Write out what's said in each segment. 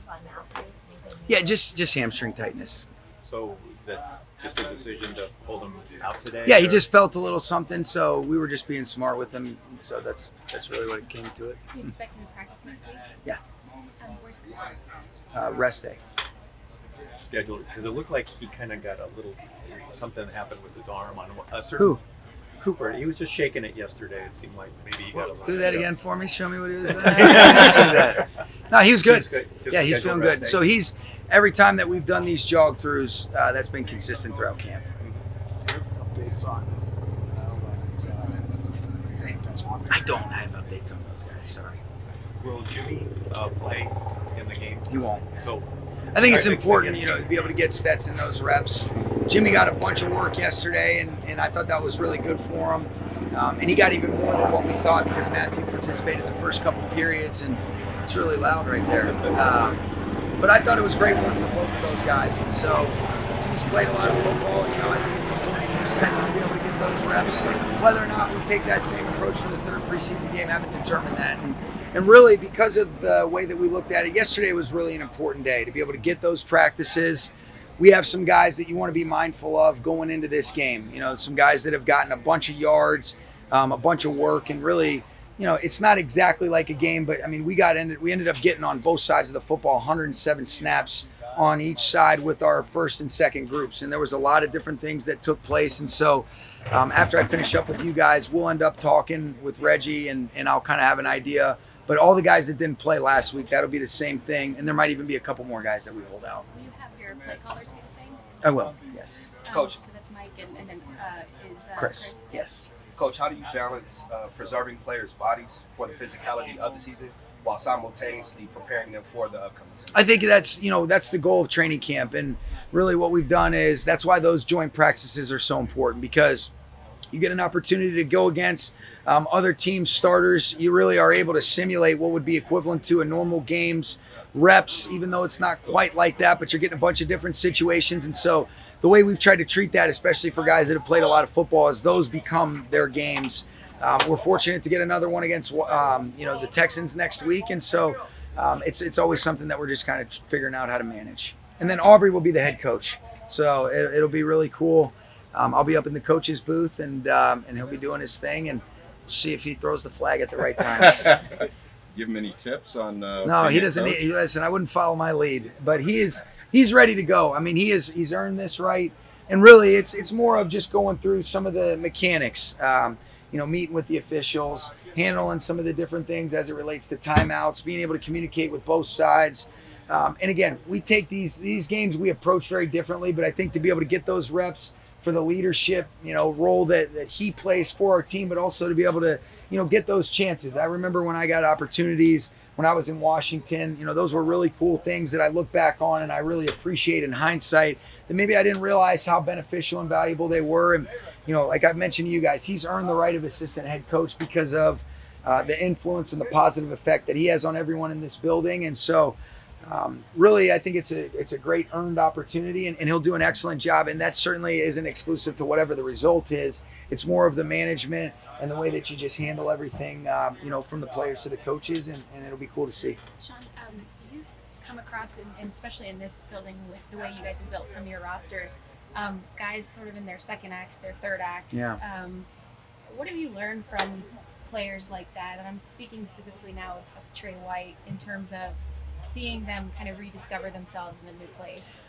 on Matthew? Yeah, just hamstring tightness. So is that just a decision to hold him out today? Yeah, he or- just felt a little something, so we were just being smart with him. So that's really what it came to it. You expect him to practice next week? Yeah. Where's Cooper? Rest day. scheduled, because it looked like he kind of got a little something happened with his arm on a certain. Who? Cooper. He was just shaking it yesterday. It seemed like maybe he got a little. Do that again for me. Show me what he was doing. I didn't see that. No, he was good. Just Yeah, he's feeling scheduled good. rest So day. he's every time that we've done these jog throughs, that's been consistent throughout camp. Updates on that's one. I don't have updates on those guys. Sorry, Will Jimmy play in the game? he won't. So I think it's I think important, against- to be able to get Stetson those reps. Jimmy got a bunch of work yesterday, and I thought that was really good for him. And he got even more than what we thought because Matthew participated in the first couple periods, and it's really loud right there. But I thought it was great work for both of those guys. And so Jimmy's played a lot of football. I think it's important for Stetson to be able to get those reps. Whether or not we take that same approach for the third preseason game, I haven't determined that. And really, because of the way that we looked at it, yesterday was really an important day to be able to get those practices. We have some guys that you want to be mindful of going into this game. Some guys that have gotten a bunch of yards, a bunch of work, and really, it's not exactly like a game, but I mean, we ended up getting on both sides of the football 107 snaps on each side with our first and second groups, and there was a lot of different things that took place. And so, after I finish up with you guys, we'll end up talking with Reggie, and I'll kind of have an idea. But all the guys that didn't play last week, that'll be the same thing, and there might even be a couple more guys that we hold out. Will you have your play callers be the same? I will, yes. Coach. So that's Mike and then is Chris, yes. Coach, how do you balance preserving players' bodies for the physicality of the season while simultaneously preparing them for the upcoming season? I think that's the goal of training camp, and really what we've done is that's why those joint practices are so important, because you get an opportunity to go against other teams' starters. You really are able to simulate what would be equivalent to a normal game's reps, even though it's not quite like that, but you're getting a bunch of different situations. And so the way we've tried to treat that, especially for guys that have played a lot of football, is those become their games. We're fortunate to get another one against the Texans next week, and so it's always something that we're just kind of figuring out how to manage. And then Aubrey will be the head coach, so it'll be really cool. I'll be up in the coach's booth, and he'll be doing his thing, and see if he throws the flag at the right times. Give him any tips on? No, he doesn't need. Listen, I wouldn't follow my lead, but he's ready to go. I mean, he's earned this right, and really, it's more of just going through some of the mechanics. Meeting with the officials, handling some of the different things as it relates to timeouts, being able to communicate with both sides. And again, we take these games we approach very differently, but I think to be able to get those reps for the leadership, role that he plays for our team, but also to be able to, get those chances. I remember when I got opportunities when I was in Washington, those were really cool things that I look back on and I really appreciate in hindsight that maybe I didn't realize how beneficial and valuable they were. And, like I've mentioned to you guys, he's earned the right of assistant head coach because of the influence and the positive effect that he has on everyone in this building. And so, really, I think it's a great earned opportunity, and he'll do an excellent job. And that certainly isn't exclusive to whatever the result is. It's more of the management and the way that you just handle everything, from the players to the coaches, and it'll be cool to see. Sean, you've come across, and especially in this building with the way you guys have built some of your rosters, guys sort of in their second acts, their third acts. Yeah. What have you learned from players like that? And I'm speaking specifically now of Trey White in terms of seeing them kind of rediscover themselves in a new place.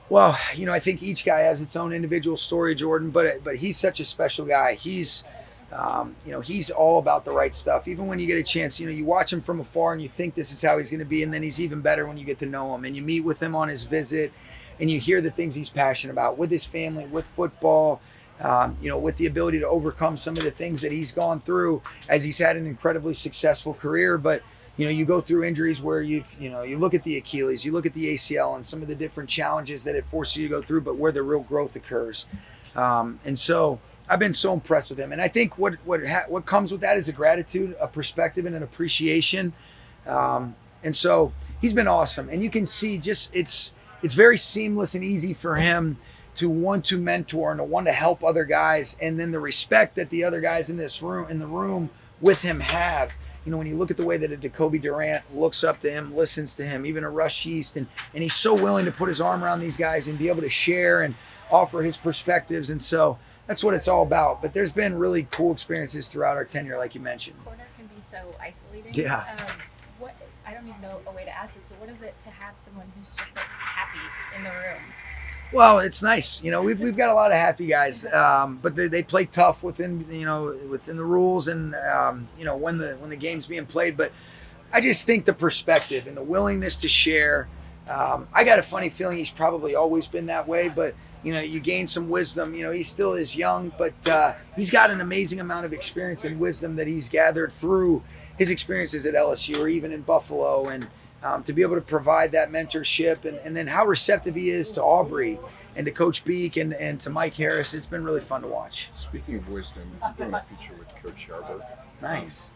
Well, I think each guy has its own individual story, Jordan, but he's such a special guy. He's all about the right stuff. Even when you get a chance, you watch him from afar and you think this is how he's going to be, and then he's even better when you get to know him and you meet with him on his visit and you hear the things he's passionate about with his family, with football, with the ability to overcome some of the things that he's gone through as he's had an incredibly successful career. But you go through injuries where you look at the Achilles, you look at the ACL and some of the different challenges that it forces you to go through, but where the real growth occurs. And so I've been so impressed with him. And I think what comes with that is a gratitude, a perspective, and an appreciation. And so he's been awesome. And you can see it's very seamless and easy for him to want to mentor and to want to help other guys. And then the respect that the other guys in the room with him have. when you look at the way that a Jacoby Durant looks up to him, listens to him, even a Rush East, and he's so willing to put his arm around these guys and be able to share and offer his perspectives. And so that's what it's all about. But there's been really cool experiences throughout our tenure, like you mentioned. Corner can be so isolating. Yeah. What I don't even know a way to ask this, but what is it to have someone who's just like happy in the room? Well, it's nice. We've got a lot of happy guys, but they play tough within the rules and when the game's being played. But I just think the perspective and the willingness to share. I got a funny feeling he's probably always been that way, but you gain some wisdom. He still is young, but he's got an amazing amount of experience and wisdom that he's gathered through his experiences at LSU or even in Buffalo, and to be able to provide that mentorship and then how receptive he is to Aubrey and to Coach Beek and to Mike Harris. It's been really fun to watch. Speaking of wisdom, you're doing a feature with Coach Yarber. Nice.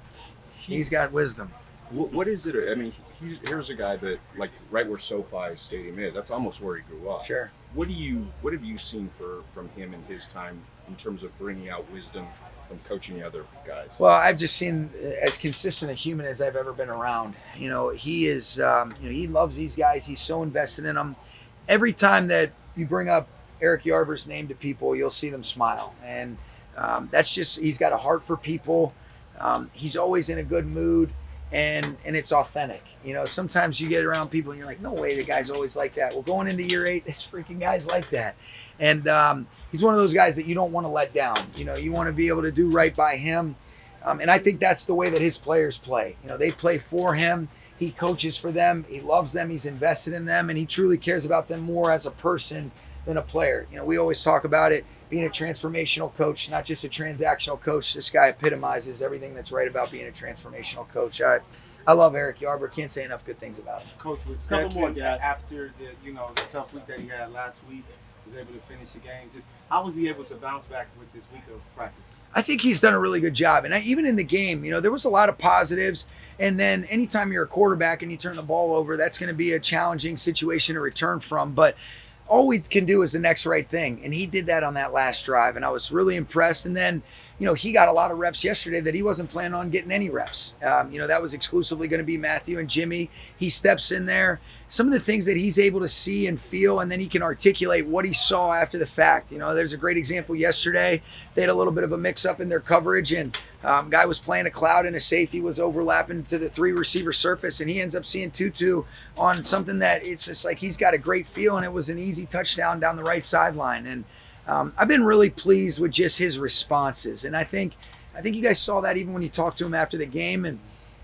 He's got wisdom. What is it? I mean, here's a guy that, like, right where SoFi Stadium is, that's almost where he grew up. Sure. What have you seen from him in his time in terms of bringing out wisdom from coaching the other guys? Well, I've just seen as consistent a human as I've ever been around. He is, he loves these guys. He's so invested in them. Every time that you bring up Eric Yarber's name to people, you'll see them smile. And that's just, he's got a heart for people. He's always in a good mood, and it's authentic. Sometimes you get around people and you're like, no way, the guy's always like that. Well, going into year 8, this freaking guy's like that. And he's one of those guys that you don't want to let down. You want to be able to do right by him. And I think that's the way that his players play. They play for him. He coaches for them. He loves them. He's invested in them. And he truly cares about them more as a person than a player. We always talk about it being a transformational coach, not just a transactional coach. This guy epitomizes everything that's right about being a transformational coach. I love Eric Yarber. Can't say enough good things about him. Coach, with Stetson, after the tough week that he had last week, was able to finish the game. Just how was he able to bounce back with this week of practice? I think he's done a really good job. And even in the game, there was a lot of positives. And then anytime you're a quarterback and you turn the ball over, that's going to be a challenging situation to return from. But all we can do is the next right thing. And he did that on that last drive. And I was really impressed. And then, he got a lot of reps yesterday that he wasn't planning on getting any reps. That was exclusively going to be Matthew and Jimmy. He steps in there. Some of the things that he's able to see and feel, and then he can articulate what he saw after the fact. There's a great example yesterday. They had a little bit of a mix-up in their coverage, and guy was playing a cloud, and a safety was overlapping to the 3-receiver surface, and he ends up seeing Tutu on something that it's just like he's got a great feel, and it was an easy touchdown down the right sideline. And I've been really pleased with just his responses, and I think you guys saw that even when you talked to him after the game, and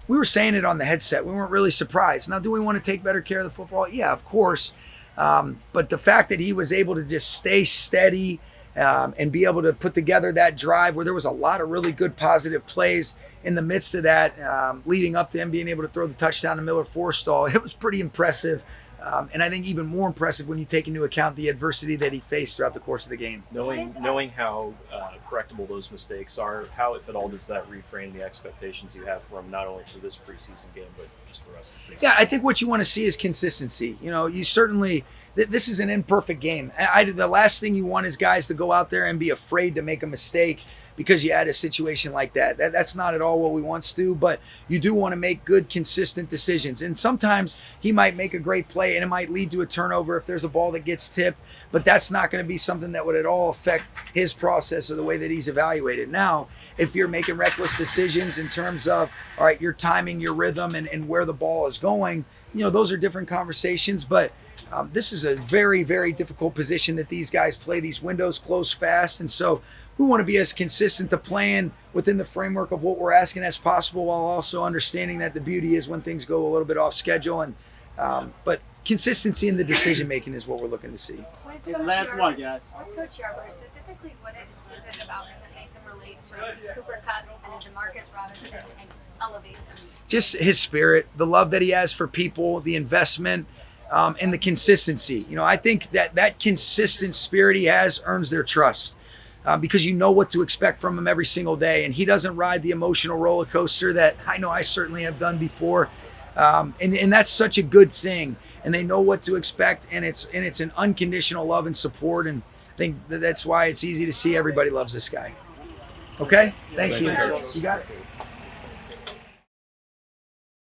we were saying it on the headset. We weren't really surprised. Now, do we want to take better care of the football? Yeah, of course. But the fact that he was able to just stay steady and be able to put together that drive where there was a lot of really good positive plays in the midst of that, leading up to him being able to throw the touchdown to Miller Forstall, it was pretty impressive. And I think even more impressive when you take into account the adversity that he faced throughout the course of the game. Knowing how correctable those mistakes are, how, if at all, does that reframe the expectations you have for him, not only for this preseason game, but just the rest of the preseason? Yeah, I think what you want to see is consistency. You certainly, this is an imperfect game. The last thing you want is guys to go out there and be afraid to make a mistake because you had a situation like that. That's not at all what we want, Stu, but you do want to make good, consistent decisions. And sometimes he might make a great play and it might lead to a turnover if there's a ball that gets tipped, but that's not going to be something that would at all affect his process or the way that he's evaluated. Now, if you're making reckless decisions in terms of, all right, your timing, your rhythm, and where the ball is going, those are different conversations, but this is a very, very difficult position that these guys play. These windows close fast, and so we want to be as consistent to playing within the framework of what we're asking as possible, while also understanding that the beauty is when things go a little bit off schedule. And but consistency in the decision making is what we're looking to see. Last one, guys. With Coach Yarber, specifically, what is it about him that makes him relate to Cooper Kupp and DeMarcus Robinson and elevates them? Just his spirit, the love that he has for people, the investment, and the consistency. I think that consistent spirit he has earns their trust. Because you know what to expect from him every single day. And he doesn't ride the emotional roller coaster that I know I certainly have done before. And that's such a good thing. And they know what to expect. And it's an unconditional love and support. And I think that's why it's easy to see everybody loves this guy. Okay? Thank you. You got it.